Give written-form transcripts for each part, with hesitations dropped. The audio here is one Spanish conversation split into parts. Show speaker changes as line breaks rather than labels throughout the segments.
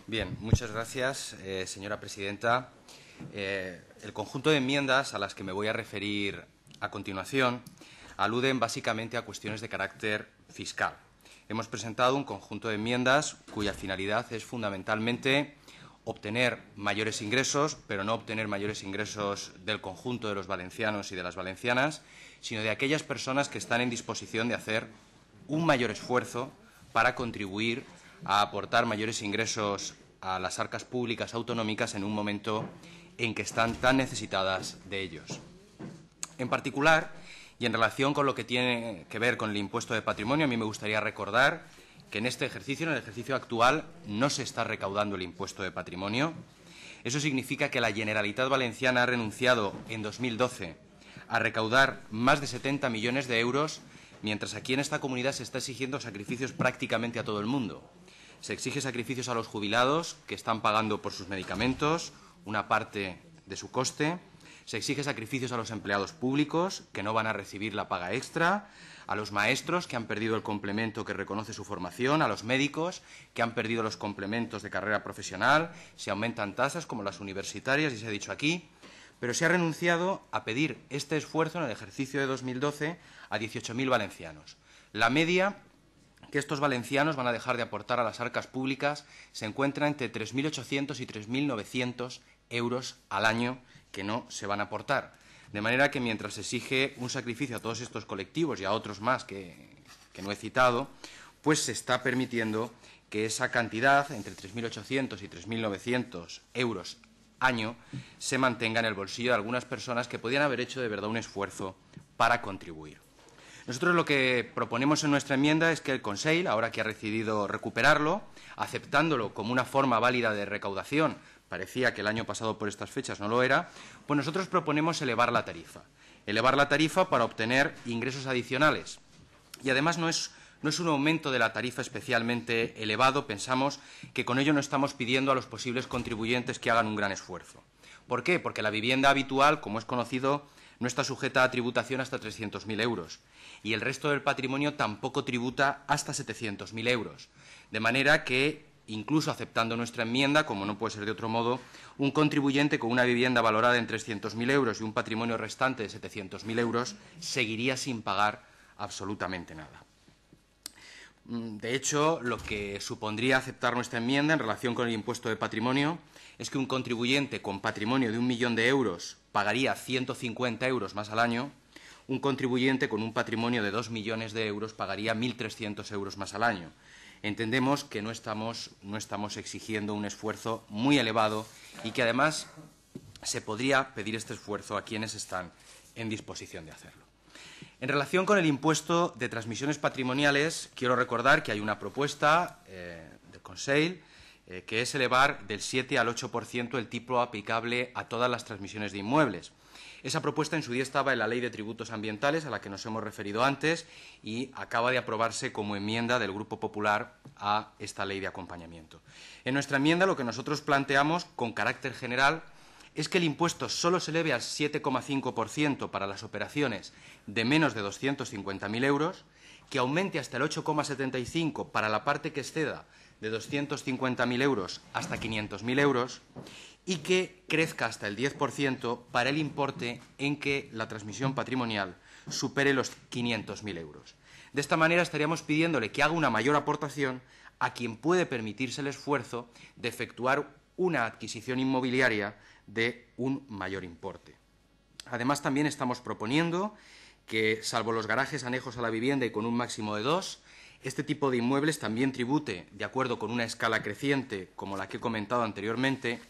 Bien, muchas gracias, señora presidenta. El conjunto de enmiendas a las que me voy a referir a continuación aluden básicamente a cuestiones de carácter fiscal. Hemos presentado un conjunto de enmiendas cuya finalidad es fundamentalmente obtener mayores ingresos, pero no obtener mayores ingresos del conjunto de los valencianos y de las valencianas, sino de aquellas personas que están en disposición de hacer un mayor esfuerzo para contribuir a aportar mayores ingresos a las arcas públicas autonómicas en un momento en que están tan necesitadas de ellos. En particular, y en relación con lo que tiene que ver con el impuesto de patrimonio, a mí me gustaría recordar que en este ejercicio, en el ejercicio actual, no se está recaudando el impuesto de patrimonio. Eso significa que la Generalitat Valenciana ha renunciado en 2012 a recaudar más de 70 millones de euros, mientras aquí en esta comunidad se está exigiendo sacrificios prácticamente a todo el mundo. Se exige sacrificios a los jubilados, que están pagando por sus medicamentos una parte de su coste. Se exige sacrificios a los empleados públicos, que no van a recibir la paga extra, a los maestros, que han perdido el complemento que reconoce su formación, a los médicos, que han perdido los complementos de carrera profesional. Se aumentan tasas, como las universitarias, y se ha dicho aquí, pero se ha renunciado a pedir este esfuerzo en el ejercicio de 2012 a 18.000 valencianos. La media que estos valencianos van a dejar de aportar a las arcas públicas se encuentra entre 3.800 y 3.900 euros al año que no se van a aportar. De manera que mientras se exige un sacrificio a todos estos colectivos y a otros más que no he citado, pues se está permitiendo que esa cantidad, entre 3.800 y 3.900 euros año, se mantenga en el bolsillo de algunas personas que podían haber hecho de verdad un esfuerzo para contribuir. Nosotros lo que proponemos en nuestra enmienda es que el Consell, ahora que ha decidido recuperarlo, aceptándolo como una forma válida de recaudación, parecía que el año pasado por estas fechas no lo era, pues nosotros proponemos elevar la tarifa. Elevar la tarifa para obtener ingresos adicionales. Y además no es un aumento de la tarifa especialmente elevado. Pensamos que con ello no estamos pidiendo a los posibles contribuyentes que hagan un gran esfuerzo. ¿Por qué? Porque la vivienda habitual, como es conocido, no está sujeta a tributación hasta 300.000 euros y el resto del patrimonio tampoco tributa hasta 700.000 euros. De manera que, incluso aceptando nuestra enmienda, como no puede ser de otro modo, un contribuyente con una vivienda valorada en 300.000 euros y un patrimonio restante de 700.000 euros seguiría sin pagar absolutamente nada. De hecho, lo que supondría aceptar nuestra enmienda en relación con el impuesto de patrimonio es que un contribuyente con patrimonio de 1 millón de euros pagaría 150 euros más al año, un contribuyente con un patrimonio de 2 millones de euros pagaría 1.300 euros más al año. Entendemos que no estamos exigiendo un esfuerzo muy elevado y que además se podría pedir este esfuerzo a quienes están en disposición de hacerlo. En relación con el impuesto de transmisiones patrimoniales, quiero recordar que hay una propuesta del Consell que es elevar del 7 al 8% el tipo aplicable a todas las transmisiones de inmuebles. Esa propuesta en su día estaba en la Ley de Tributos Ambientales, a la que nos hemos referido antes, y acaba de aprobarse como enmienda del Grupo Popular a esta ley de acompañamiento. En nuestra enmienda lo que nosotros planteamos, con carácter general, es que el impuesto solo se eleve al 7,5% para las operaciones de menos de 250.000 euros, que aumente hasta el 8,75% para la parte que exceda de 250.000 euros hasta 500.000 euros y que crezca hasta el 10% para el importe en que la transmisión patrimonial supere los 500.000 euros. De esta manera estaríamos pidiéndole que haga una mayor aportación a quien puede permitirse el esfuerzo de efectuar una adquisición inmobiliaria de un mayor importe. Además, también estamos proponiendo que, salvo los garajes anejos a la vivienda y con un máximo de 2, este tipo de inmuebles también tribute de acuerdo con una escala creciente, como la que he comentado anteriormente,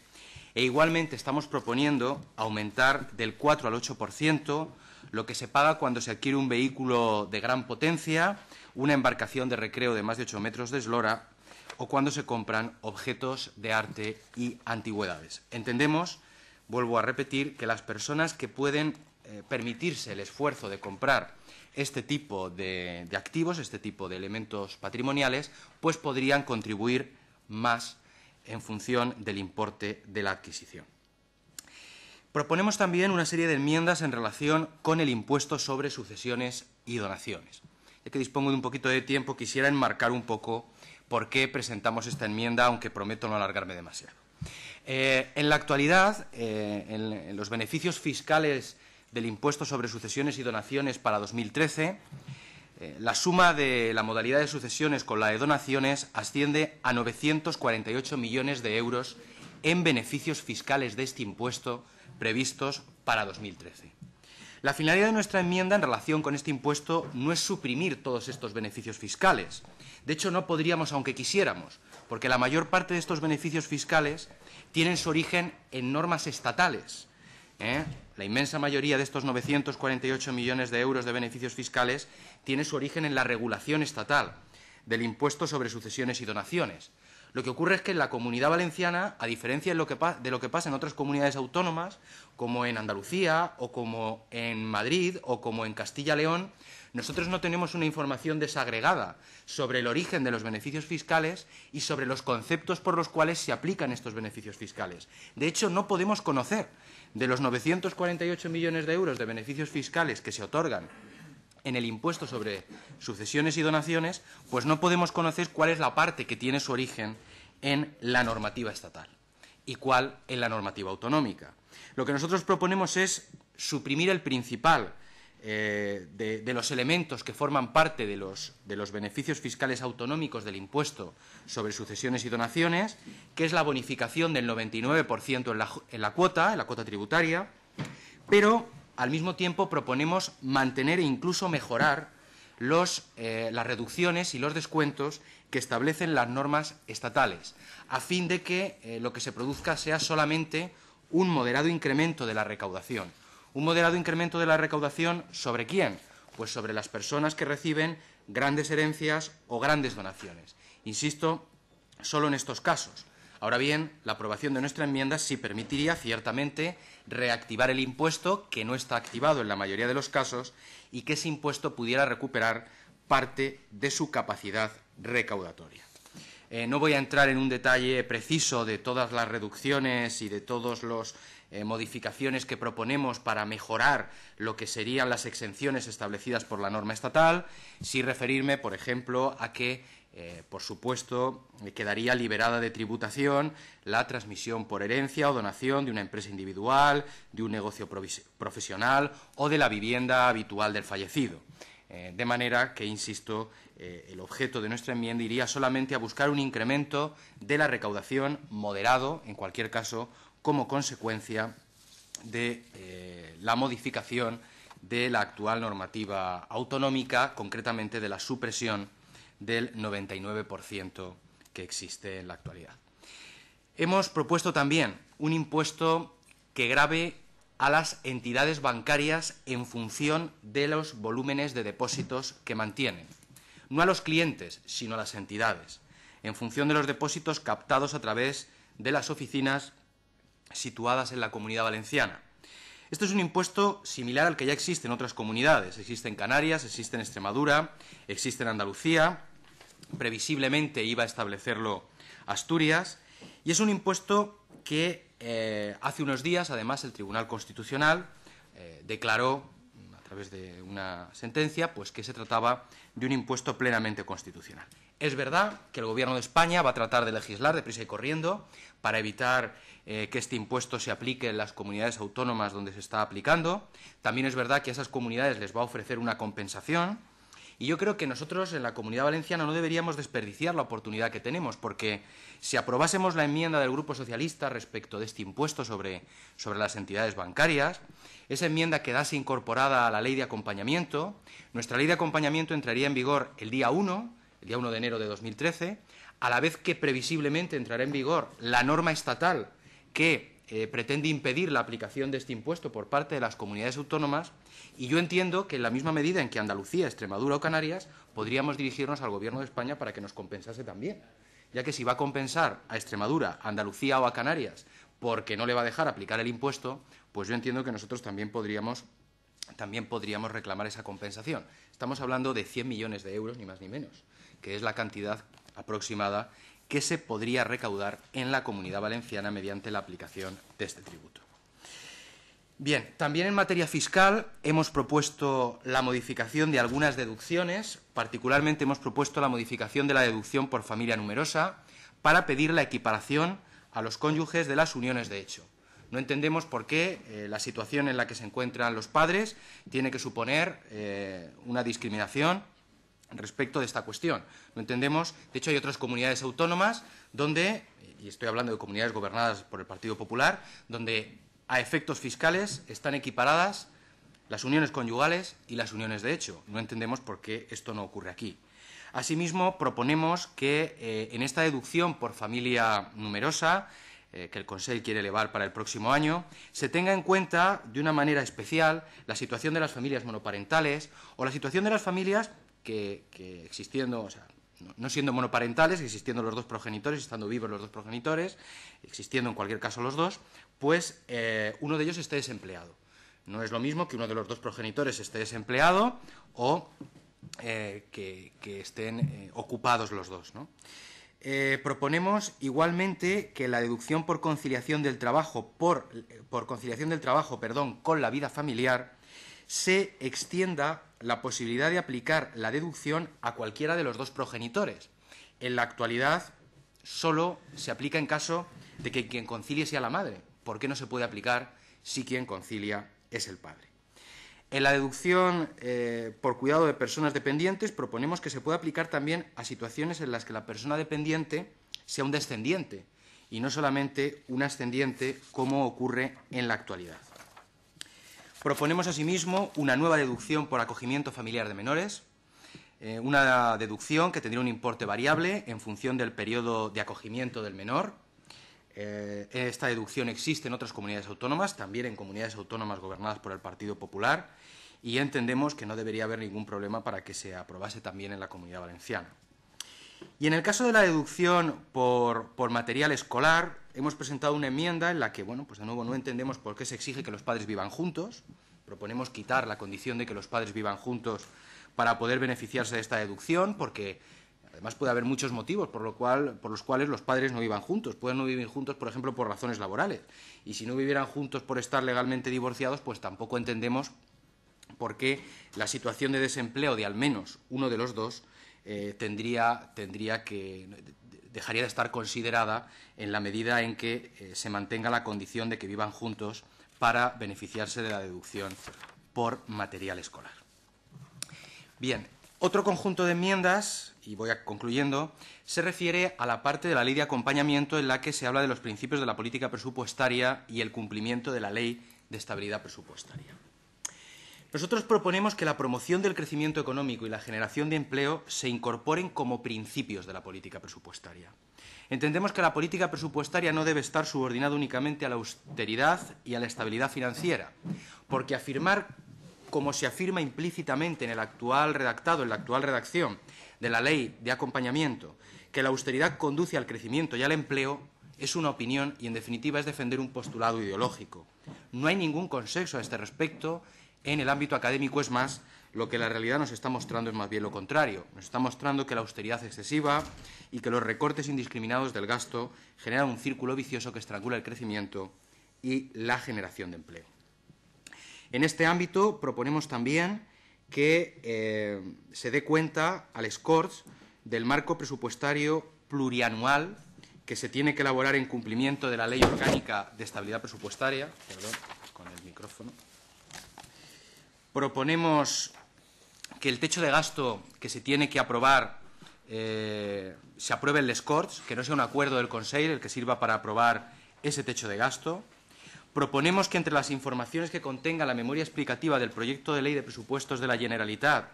e igualmente estamos proponiendo aumentar del 4 al 8% lo que se paga cuando se adquiere un vehículo de gran potencia, una embarcación de recreo de más de 8 metros de eslora o cuando se compran objetos de arte y antigüedades. Entendemos, vuelvo a repetir, que las personas que pueden permitirse el esfuerzo de comprar este tipo de activos, este tipo de elementos patrimoniales, pues podrían contribuir más en función del importe de la adquisición. Proponemos también una serie de enmiendas en relación con el impuesto sobre sucesiones y donaciones. Ya que dispongo de un poquito de tiempo, quisiera enmarcar un poco por qué presentamos esta enmienda, aunque prometo no alargarme demasiado. En la actualidad, en los beneficios fiscales del impuesto sobre sucesiones y donaciones para 2013, la suma de la modalidad de sucesiones con la de donaciones asciende a 948 millones de euros en beneficios fiscales de este impuesto previstos para 2013. La finalidad de nuestra enmienda en relación con este impuesto no es suprimir todos estos beneficios fiscales. De hecho, no podríamos, aunque quisiéramos, porque la mayor parte de estos beneficios fiscales tienen su origen en normas estatales. La inmensa mayoría de estos 948 millones de euros de beneficios fiscales tiene su origen en la regulación estatal del impuesto sobre sucesiones y donaciones. Lo que ocurre es que en la Comunidad Valenciana, a diferencia de lo que pasa en otras comunidades autónomas, como en Andalucía o como en Madrid o como en Castilla-León, nosotros no tenemos una información desagregada sobre el origen de los beneficios fiscales y sobre los conceptos por los cuales se aplican estos beneficios fiscales. De hecho, no podemos conocer de los 948 millones de euros de beneficios fiscales que se otorgan en el impuesto sobre sucesiones y donaciones, pues no podemos conocer cuál es la parte que tiene su origen en la normativa estatal y cuál en la normativa autonómica. Lo que nosotros proponemos es suprimir el principal de los elementos que forman parte de los beneficios fiscales autonómicos del impuesto sobre sucesiones y donaciones, que es la bonificación del 99% en la cuota tributaria, pero al mismo tiempo proponemos mantener e incluso mejorar las reducciones y los descuentos que establecen las normas estatales, a fin de que lo que se produzca sea solamente un moderado incremento de la recaudación. ¿Un moderado incremento de la recaudación sobre quién? Pues sobre las personas que reciben grandes herencias o grandes donaciones. Insisto, solo en estos casos. Ahora bien, la aprobación de nuestra enmienda sí permitiría, ciertamente, reactivar el impuesto, que no está activado en la mayoría de los casos, y que ese impuesto pudiera recuperar parte de su capacidad recaudatoria. No voy a entrar en un detalle preciso de todas las reducciones y de todas las modificaciones que proponemos para mejorar lo que serían las exenciones establecidas por la norma estatal, sí referirme, por ejemplo, a que por supuesto, quedaría liberada de tributación la transmisión por herencia o donación de una empresa individual, de un negocio profesional o de la vivienda habitual del fallecido. De manera que, insisto, el objeto de nuestra enmienda iría solamente a buscar un incremento de la recaudación moderado, en cualquier caso, como consecuencia de la modificación de la actual normativa autonómica, concretamente de la supresión del 99% que existe en la actualidad. Hemos propuesto también un impuesto que grave a las entidades bancarias en función de los volúmenes de depósitos que mantienen. No a los clientes, sino a las entidades, en función de los depósitos captados a través de las oficinas situadas en la Comunidad Valenciana. Esto es un impuesto similar al que ya existe en otras comunidades. Existe en Canarias, existe en Extremadura, existe en Andalucía. Previsiblemente iba a establecerlo Asturias, y es un impuesto que hace unos días, además, el Tribunal Constitucional declaró, a través de una sentencia, pues que se trataba de un impuesto plenamente constitucional. Es verdad que el Gobierno de España va a tratar de legislar deprisa y corriendo para evitar que este impuesto se aplique en las comunidades autónomas donde se está aplicando. También es verdad que a esas comunidades les va a ofrecer una compensación. Y yo creo que nosotros en la Comunidad Valenciana no deberíamos desperdiciar la oportunidad que tenemos, porque si aprobásemos la enmienda del Grupo Socialista respecto de este impuesto sobre las entidades bancarias, esa enmienda quedase incorporada a la ley de acompañamiento, nuestra ley de acompañamiento entraría en vigor el día 1 de enero de 2013, a la vez que previsiblemente entrará en vigor la norma estatal que pretende impedir la aplicación de este impuesto por parte de las comunidades autónomas, y yo entiendo que en la misma medida en que Andalucía, Extremadura o Canarias podríamos dirigirnos al Gobierno de España para que nos compensase también, ya que si va a compensar a Extremadura, a Andalucía o a Canarias porque no le va a dejar aplicar el impuesto, pues yo entiendo que nosotros también podríamos reclamar esa compensación. Estamos hablando de 100 millones de euros, ni más ni menos, que es la cantidad aproximada que se podría recaudar en la Comunidad Valenciana mediante la aplicación de este tributo. Bien, también en materia fiscal hemos propuesto la modificación de algunas deducciones, particularmente hemos propuesto la modificación de la deducción por familia numerosa para pedir la equiparación a los cónyuges de las uniones de hecho. No entendemos por qué la situación en la que se encuentran los padres tiene que suponer una discriminación respecto de esta cuestión. No entendemos, de hecho hay otras comunidades autónomas donde, y estoy hablando de comunidades gobernadas por el Partido Popular, donde a efectos fiscales están equiparadas las uniones conyugales y las uniones de hecho. No entendemos por qué esto no ocurre aquí. Asimismo, proponemos que en esta deducción por familia numerosa, que el Consell quiere elevar para el próximo año, se tenga en cuenta de una manera especial la situación de las familias monoparentales o la situación de las familias que existiendo, o sea, no siendo monoparentales, existiendo los dos progenitores, estando vivos los dos progenitores, existiendo en cualquier caso los dos, pues uno de ellos esté desempleado. No es lo mismo que uno de los dos progenitores esté desempleado o que estén ocupados los dos, ¿no? Proponemos igualmente que la deducción por conciliación del trabajo, con la vida familiar se extienda la posibilidad de aplicar la deducción a cualquiera de los dos progenitores. En la actualidad solo se aplica en caso de que quien concilie sea la madre. ¿Por qué no se puede aplicar si quien concilia es el padre? En la deducción por cuidado de personas dependientes proponemos que se pueda aplicar también a situaciones en las que la persona dependiente sea un descendiente y no solamente un ascendiente como ocurre en la actualidad. Proponemos asimismo una nueva deducción por acogimiento familiar de menores, una deducción que tendría un importe variable en función del periodo de acogimiento del menor. Esta deducción existe en otras comunidades autónomas, también en comunidades autónomas gobernadas por el Partido Popular, y entendemos que no debería haber ningún problema para que se aprobase también en la Comunidad Valenciana. Y en el caso de la deducción por material escolar, hemos presentado una enmienda en la que, bueno, pues de nuevo no entendemos por qué se exige que los padres vivan juntos. Proponemos quitar la condición de que los padres vivan juntos para poder beneficiarse de esta deducción, porque además puede haber muchos motivos por los cuales los padres no vivan juntos. Pueden no vivir juntos, por ejemplo, por razones laborales. Y si no vivieran juntos por estar legalmente divorciados, pues tampoco entendemos por qué la situación de desempleo de al menos uno de los dos dejaría de estar considerada en la medida en que se mantenga la condición de que vivan juntos para beneficiarse de la deducción por material escolar. Bien, otro conjunto de enmiendas, y voy concluyendo, se refiere a la parte de la ley de acompañamiento en la que se habla de los principios de la política presupuestaria y el cumplimiento de la ley de estabilidad presupuestaria. Nosotros proponemos que la promoción del crecimiento económico y la generación de empleo se incorporen como principios de la política presupuestaria. Entendemos que la política presupuestaria no debe estar subordinada únicamente a la austeridad y a la estabilidad financiera, porque afirmar, como se afirma implícitamente en el actual redactado, en la actual redacción de la ley de acompañamiento, que la austeridad conduce al crecimiento y al empleo, es una opinión y, en definitiva, es defender un postulado ideológico. No hay ningún consenso a este respecto en el ámbito académico. Es más, lo que la realidad nos está mostrando es más bien lo contrario. Nos está mostrando que la austeridad excesiva y que los recortes indiscriminados del gasto generan un círculo vicioso que estrangula el crecimiento y la generación de empleo. En este ámbito proponemos también que se dé cuenta al SCORS del marco presupuestario plurianual que se tiene que elaborar en cumplimiento de la Ley Orgánica de Estabilidad Presupuestaria. Perdón, con el micrófono. Proponemos que el techo de gasto que se tiene que aprobar se apruebe el SCORS, que no sea un acuerdo del Consell el que sirva para aprobar ese techo de gasto. Proponemos que entre las informaciones que contenga la memoria explicativa del proyecto de ley de presupuestos de la Generalitat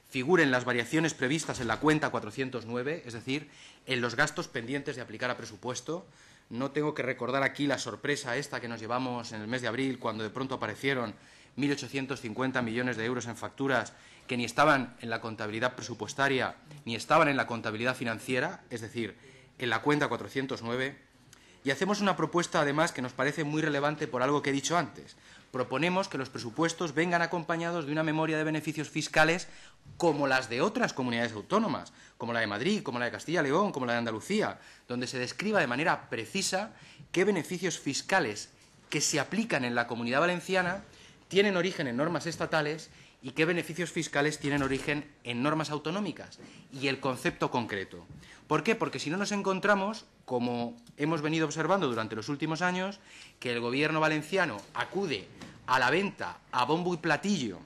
figuren las variaciones previstas en la cuenta 409, es decir, en los gastos pendientes de aplicar a presupuesto. No tengo que recordar aquí la sorpresa esta que nos llevamos en el mes de abril cuando de pronto aparecieron 1.850 millones de euros en facturas que ni estaban en la contabilidad presupuestaria ni estaban en la contabilidad financiera, es decir, en la cuenta 409. Y hacemos una propuesta, además, que nos parece muy relevante por algo que he dicho antes. Proponemos que los presupuestos vengan acompañados de una memoria de beneficios fiscales como las de otras comunidades autónomas, como la de Madrid, como la de Castilla y León, como la de Andalucía, donde se describa de manera precisa qué beneficios fiscales que se aplican en la Comunidad Valenciana tienen origen en normas estatales y qué beneficios fiscales tienen origen en normas autonómicas y el concepto concreto. ¿Por qué? Porque si no nos encontramos, como hemos venido observando durante los últimos años, que el Gobierno valenciano acude a la venta a bombo y platillo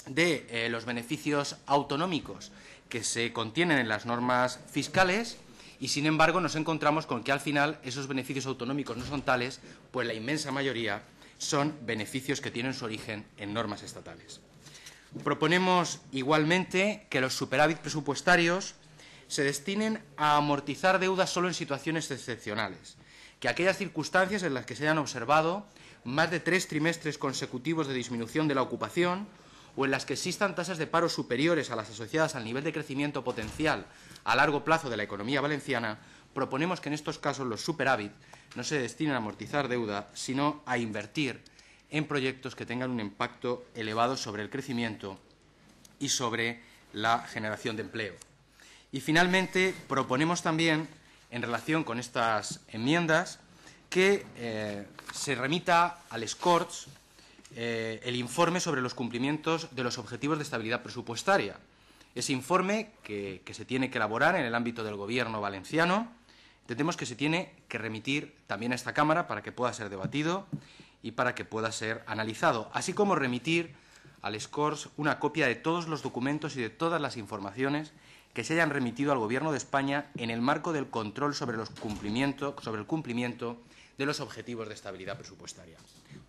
de los beneficios autonómicos que se contienen en las normas fiscales y, sin embargo, nos encontramos con que al final esos beneficios autonómicos no son tales, pues la inmensa mayoría son beneficios que tienen su origen en normas estatales. Proponemos igualmente que los superávit presupuestarios se destinen a amortizar deudas solo en situaciones excepcionales, que aquellas circunstancias en las que se hayan observado más de 3 trimestres consecutivos de disminución de la ocupación o en las que existan tasas de paro superiores a las asociadas al nivel de crecimiento potencial a largo plazo de la economía valenciana, proponemos que en estos casos los superávit no se destinen a amortizar deuda, sino a invertir en proyectos que tengan un impacto elevado sobre el crecimiento y sobre la generación de empleo. Y, finalmente, proponemos también, en relación con estas enmiendas, que se remita al SCORS el informe sobre los cumplimientos de los objetivos de estabilidad presupuestaria. Ese informe que se tiene que elaborar en el ámbito del Gobierno valenciano, entendemos que se tiene que remitir también a esta Cámara para que pueda ser debatido y para que pueda ser analizado, así como remitir al SCORS una copia de todos los documentos y de todas las informaciones que se hayan remitido al Gobierno de España en el marco del control sobre el cumplimiento de los objetivos de estabilidad presupuestaria.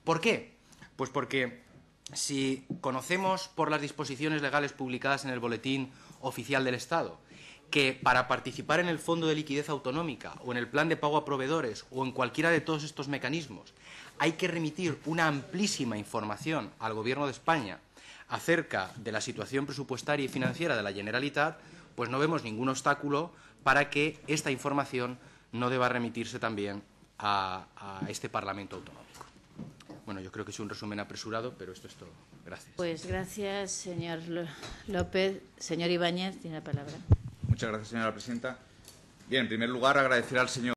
¿Por qué? Pues porque si conocemos por las disposiciones legales publicadas en el Boletín Oficial del Estado que para participar en el Fondo de Liquidez Autonómica o en el Plan de Pago a Proveedores o en cualquiera de todos estos mecanismos hay que remitir una amplísima información al Gobierno de España acerca de la situación presupuestaria y financiera de la Generalitat, pues no vemos ningún obstáculo para que esta información no deba remitirse también a este Parlamento autonómico. Bueno, yo creo que es un resumen apresurado, pero esto es todo. Gracias.
Pues gracias, señor López. Señor Ibáñez, tiene la palabra.
Muchas gracias, señora presidenta. Bien, en primer lugar, agradecer al señor